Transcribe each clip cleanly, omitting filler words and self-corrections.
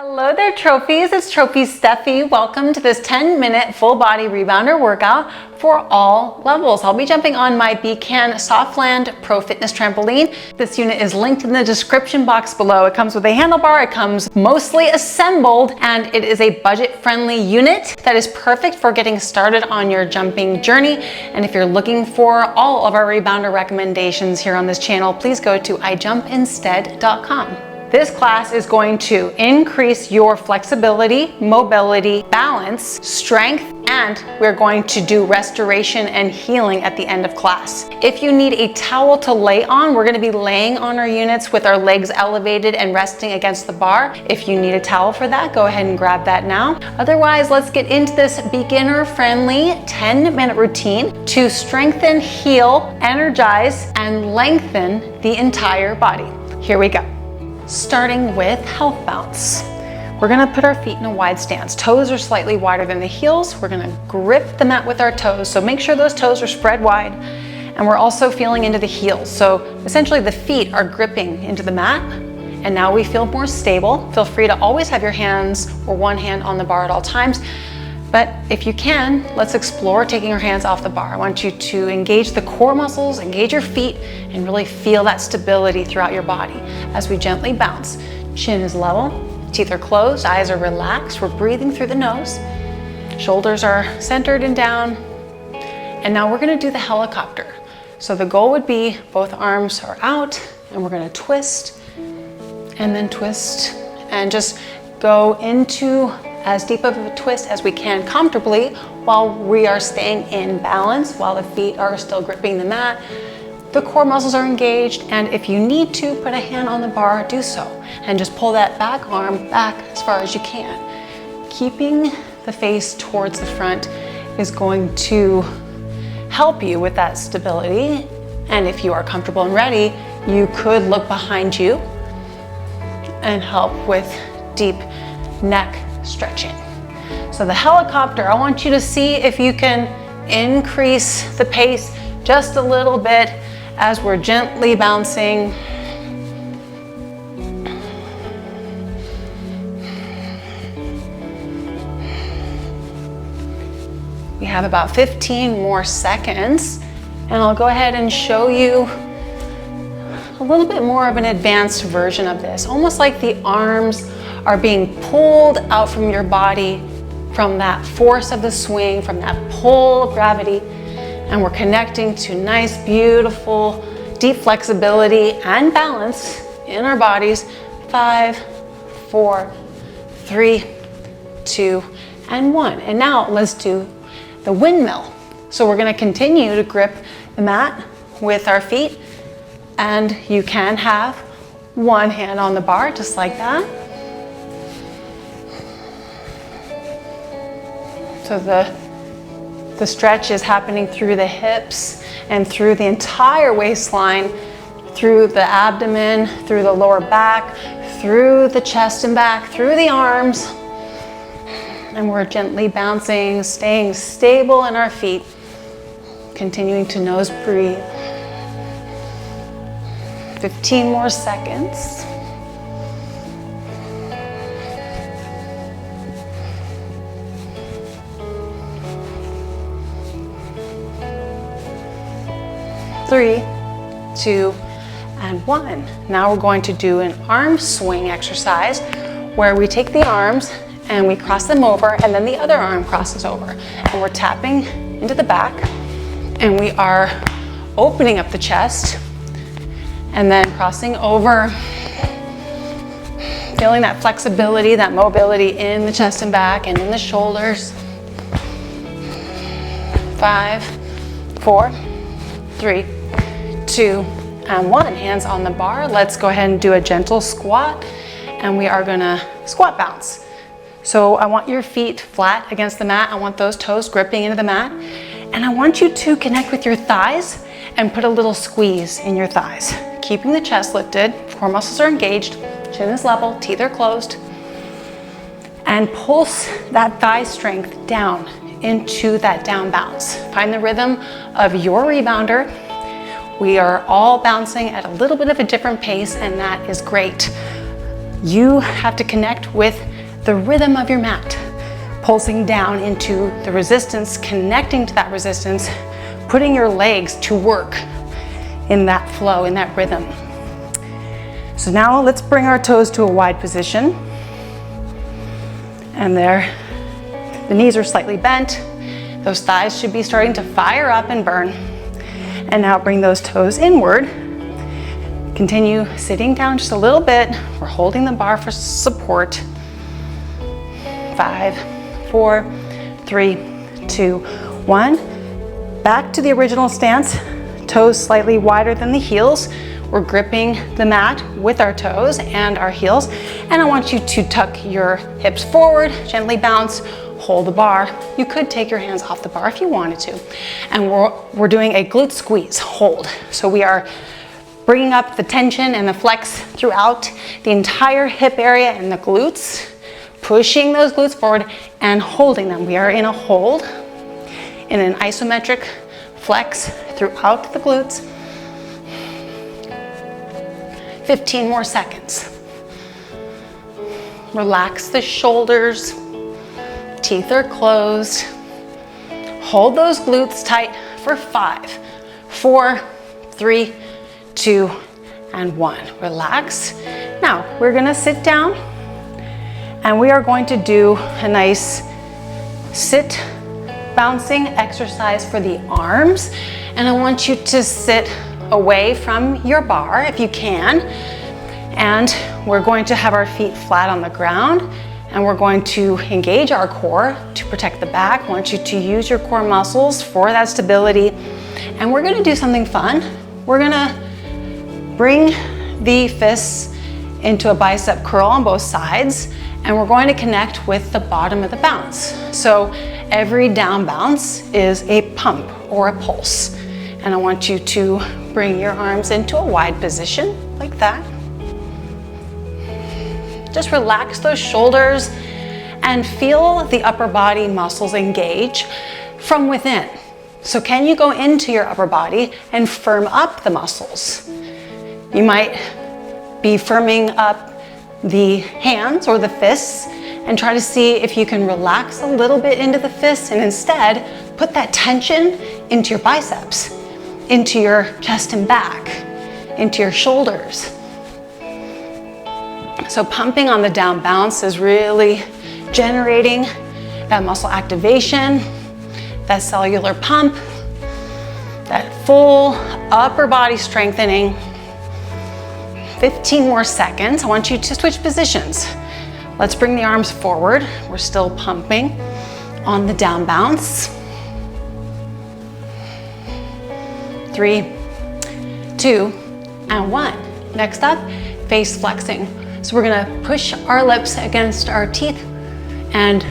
Hello there, trophies. It's Trophy Steffi. Welcome to this 10-minute full body rebounder workout for all levels. I'll be jumping on my Beacon Softland Pro Fitness trampoline. This unit is linked in the description box below. It comes with a handlebar, it comes mostly assembled, and it is a budget-friendly unit that is perfect for getting started on your jumping journey. And if you're looking for all of our rebounder recommendations here on this channel, please go to ijumpinstead.com. This class is going to increase your flexibility, mobility, balance, strength, and we're going to do restoration and healing at the end of class. If you need a towel to lay on, we're gonna be laying on our units with our legs elevated and resting against the bar. If you need a towel for that, go ahead and grab that now. Otherwise, let's get into this beginner-friendly 10-minute routine to strengthen, heal, energize, and lengthen the entire body. Here we go. Starting with health bounce. We're gonna put our feet in a wide stance. Toes are slightly wider than the heels. We're gonna grip the mat with our toes, so make sure those toes are spread wide. And we're also feeling into the heels. So essentially the feet are gripping into the mat, and now we feel more stable. Feel free to always have your hands or one hand on the bar at all times. But if you can, let's explore taking our hands off the bar. I want you to engage the core muscles, engage your feet, and really feel that stability throughout your body as we gently bounce. Chin is level, teeth are closed, eyes are relaxed. We're breathing through the nose. Shoulders are centered and down. And now we're gonna do the helicopter. So the goal would be both arms are out, and we're gonna twist, and then twist, and just go into as deep of a twist as we can comfortably while we are staying in balance, while the feet are still gripping the mat. The core muscles are engaged, and if you need to put a hand on the bar, do so. And just pull that back arm back as far as you can. Keeping the face towards the front is going to help you with that stability. And if you are comfortable and ready, you could look behind you and help with deep neck stretching. So the helicopter, I want you to see if you can increase the pace just a little bit as we're gently bouncing. We have about 15 more seconds, and I'll go ahead and show you a little bit more of an advanced version of this, almost like the arms are being pulled out from your body from that force of the swing, from that pull of gravity, and we're connecting to nice, beautiful, deep flexibility and balance in our bodies. 5, 4, 3, 2, and 1. And now let's do the windmill. So we're gonna continue to grip the mat with our feet, and you can have one hand on the bar, just like that. So the stretch is happening through the hips and through the entire waistline, through the abdomen, through the lower back, through the chest and back, through the arms. And we're gently bouncing, staying stable in our feet, continuing to nose breathe. 15 more seconds. Three, 2, and 1. Now we're going to do an arm swing exercise where we take the arms and we cross them over, and then the other arm crosses over. And we're tapping into the back, and we are opening up the chest and then crossing over, feeling that flexibility, that mobility in the chest and back and in the shoulders. 5, 4, 3, 2, and 1. Hands on the bar. Let's go ahead and do a gentle squat, and we are gonna squat bounce. So I want your feet flat against the mat. I want those toes gripping into the mat, and I want you to connect with your thighs and put a little squeeze in your thighs, keeping the chest lifted, core muscles are engaged, chin is level, teeth are closed, and pulse that thigh strength down into that down bounce. Find the rhythm of your rebounder. We are all bouncing at a little bit of a different pace, and that is great. You have to connect with the rhythm of your mat, pulsing down into the resistance, connecting to that resistance, putting your legs to work in that flow, in that rhythm. So now let's bring our toes to a wide position. And there, the knees are slightly bent. Those thighs should be starting to fire up and burn. And now bring those toes inward. Continue sitting down just a little bit. We're holding the bar for support. 5, 4, 3, 2, 1. Back to the original stance. Toes slightly wider than the heels. We're gripping the mat with our toes and our heels. And I want you to tuck your hips forward, gently bounce, hold the bar. You could take your hands off the bar if you wanted to. And we're doing a glute squeeze, hold. So we are bringing up the tension and the flex throughout the entire hip area and the glutes, pushing those glutes forward and holding them. We are in a hold, in an isometric flex throughout the glutes. 15 more seconds. Relax the shoulders, teeth are closed. Hold those glutes tight for 5, 4, 3, 2, and 1. Relax. Now we're gonna sit down and we are going to do a nice sit bouncing exercise for the arms. And I want you to sit away from your bar if you can. And we're going to have our feet flat on the ground and we're going to engage our core to protect the back. I want you to use your core muscles for that stability. And we're gonna do something fun. We're gonna bring the fists into a bicep curl on both sides and we're going to connect with the bottom of the bounce. So every down bounce is a pump or a pulse. And I want you to bring your arms into a wide position like that. Just relax those shoulders and feel the upper body muscles engage from within. So can you go into your upper body and firm up the muscles? You might be firming up the hands or the fists and try to see if you can relax a little bit into the fists and instead put that tension into your biceps, into your chest and back, into your shoulders. So pumping on the down bounce is really generating that muscle activation, that cellular pump, that full upper body strengthening. 15 more seconds. I want you to switch positions. Let's bring the arms forward. We're still pumping on the down bounce. 3, 2, and 1. Next up, face flexing. So we're gonna push our lips against our teeth and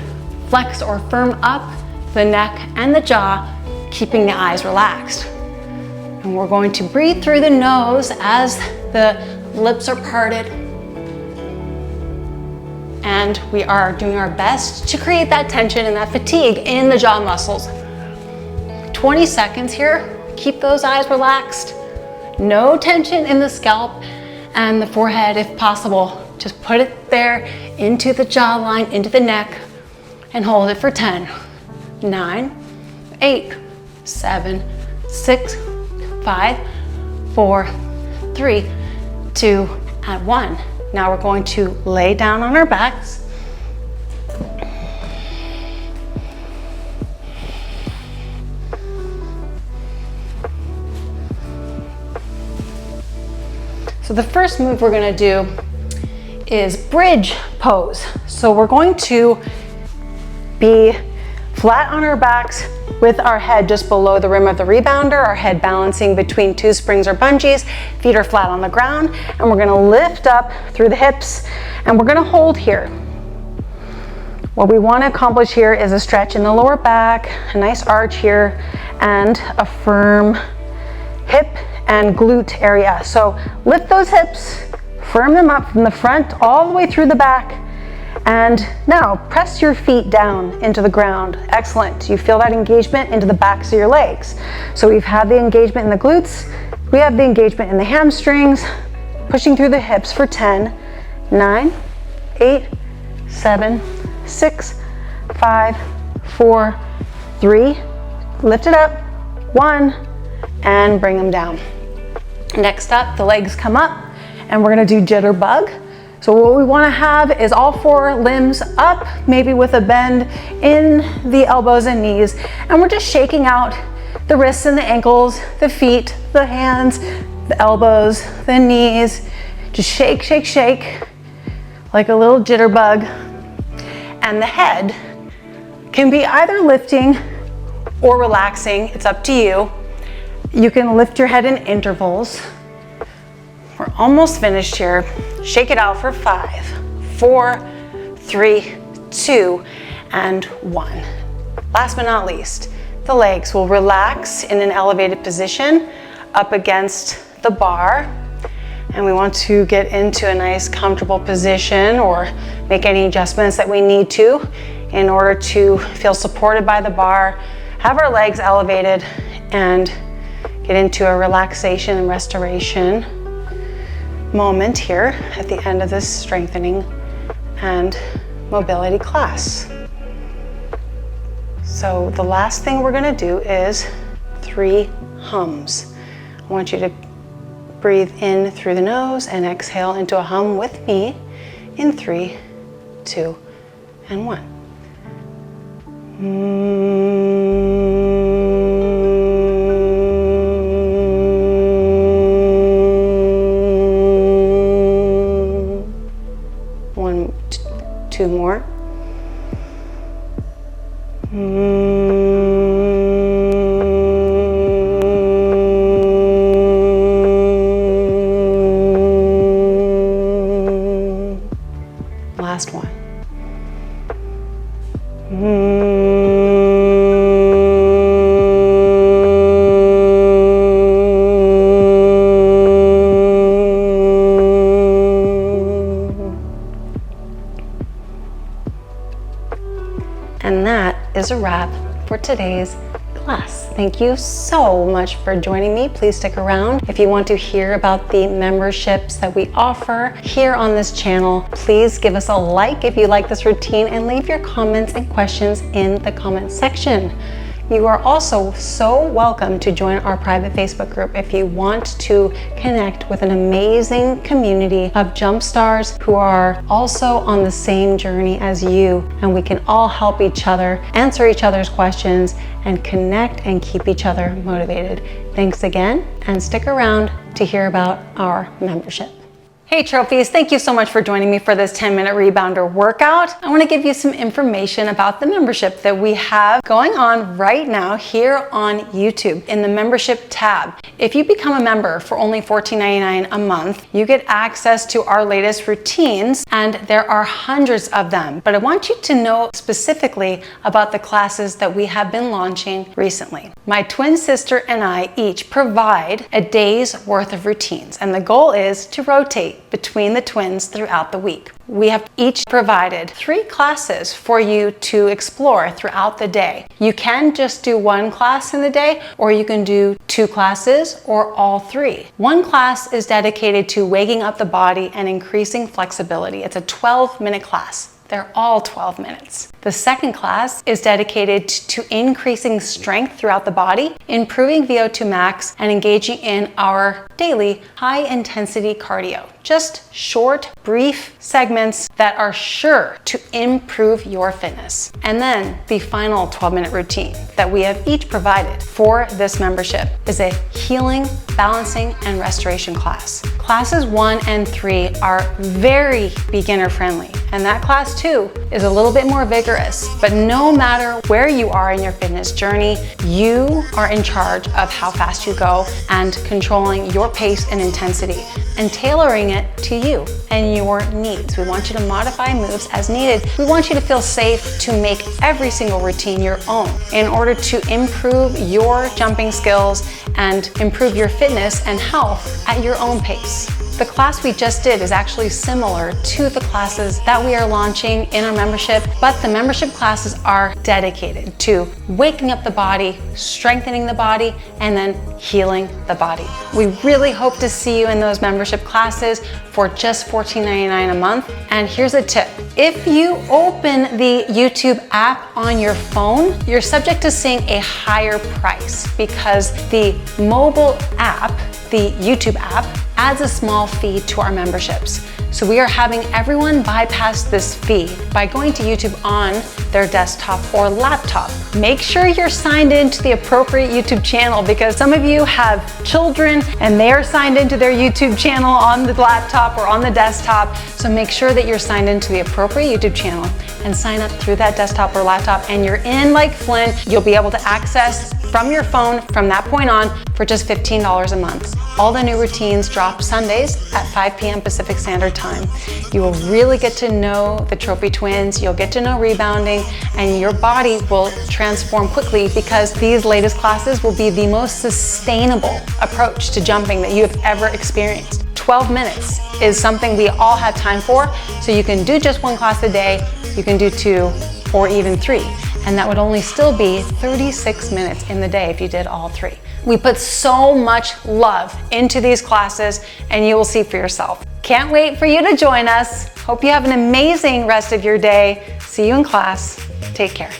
flex or firm up the neck and the jaw, keeping the eyes relaxed. And we're going to breathe through the nose as the lips are parted. And we are doing our best to create that tension and that fatigue in the jaw muscles. 20 seconds here. Keep those eyes relaxed. No tension in the scalp and the forehead if possible. Just put it there into the jawline, into the neck, and hold it for 10, 9, 8, 7, 6, 5, 4, 3, 2, and 1. Now we're going to lay down on our backs. So the first move we're gonna do is bridge pose. So we're going to be flat on our backs with our head just below the rim of the rebounder, our head balancing between two springs or bungees, feet are flat on the ground, and we're gonna lift up through the hips, and we're gonna hold here. What we wanna accomplish here is a stretch in the lower back, a nice arch here, and a firm hip and glute area. So lift those hips, firm them up from the front all the way through the back, and now press your feet down into the ground. Excellent. You feel that engagement into the backs of your legs. So we've had the engagement in the glutes, we have the engagement in the hamstrings, pushing through the hips for 10, 9, 8, 7, 6, 5, 4, 3, lift it up, 1, and bring them down. Next up, the legs come up, and we're gonna do jitterbug. So what we wanna have is all 4 limbs up, maybe with a bend in the elbows and knees, and we're just shaking out the wrists and the ankles, the feet, the hands, the elbows, the knees. Just shake, shake, shake, like a little jitterbug. And the head can be either lifting or relaxing, it's up to you. You can lift your head in intervals. We're almost finished here. Shake it out for 5, 4, 3, 2, and 1. Last but not least, the legs will relax in an elevated position up against the bar. And we want to get into a nice comfortable position or make any adjustments that we need to in order to feel supported by the bar, have our legs elevated, and get into a relaxation and restoration moment here at the end of this strengthening and mobility class. So the last thing we're gonna do is 3 hums. I want you to breathe in through the nose and exhale into a hum with me in 3, 2, and 1. One, 2 more. Last one. And that is a wrap for today's class. Thank you so much for joining me. Please stick around. If you want to hear about the memberships that we offer here on this channel, please give us a like if you like this routine and leave your comments and questions in the comment section. You are also so welcome to join our private Facebook group if you want to connect with an amazing community of jump stars who are also on the same journey as you, and we can all help each other, answer each other's questions, and connect and keep each other motivated. Thanks again, and stick around to hear about our membership. Hey trophies, thank you so much for joining me for this 10-minute rebounder workout. I want to give you some information about the membership that we have going on right now here on YouTube in the membership tab. If you become a member for only $14.99 a month, you get access to our latest routines, and there are hundreds of them. But I want you to know specifically about the classes that we have been launching recently. My twin sister and I each provide a day's worth of routines, and the goal is to rotate between the twins throughout the week. We have each provided 3 classes for you to explore throughout the day. You can just do 1 class in the day, or you can do 2 classes or all 3. 1 class is dedicated to waking up the body and increasing flexibility. It's a 12-minute class. They're all 12 minutes. The second class is dedicated to increasing strength throughout the body, improving VO2 max, and engaging in our daily high-intensity cardio. Just short, brief segments that are sure to improve your fitness. And then the final 12-minute routine that we have each provided for this membership is a healing, balancing, and restoration class. Classes 1 and 3 are very beginner-friendly, and that class 2 is a little bit more vigorous. But no matter where you are in your fitness journey, you are in charge of how fast you go and controlling your pace and intensity and tailoring it to you and your needs. We want you to modify moves as needed. We want you to feel safe to make every single routine your own in order to improve your jumping skills and improve your fitness and health at your own pace. The class we just did is actually similar to the classes that we are launching in our membership, but the membership classes are dedicated to waking up the body, strengthening the body, and then healing the body. We really hope to see you in those membership classes for just $14.99 a month. And here's a tip. If you open the YouTube app on your phone, you're subject to seeing a higher price because the mobile app, the YouTube app, adds a small fee to our memberships. So we are having everyone bypass this fee by going to YouTube on their desktop or laptop. Make sure you're signed into the appropriate YouTube channel because some of you have children and they are signed into their YouTube channel on the laptop or on the desktop. So make sure that you're signed into the appropriate YouTube channel and sign up through that desktop or laptop, and you're in like Flint. You'll be able to access from your phone from that point on for just $15 a month. All the new routines drop Sundays at 5 p.m. Pacific Standard Time. You will really get to know the Trophy Twins, you'll get to know rebounding, and your body will transform quickly because these latest classes will be the most sustainable approach to jumping that you have ever experienced. 12 minutes is something we all have time for, so you can do just one class a day, you can do 2 or even 3. And that would only still be 36 minutes in the day if you did all 3. We put so much love into these classes, and you will see for yourself. Can't wait for you to join us. Hope you have an amazing rest of your day. See you in class. Take care.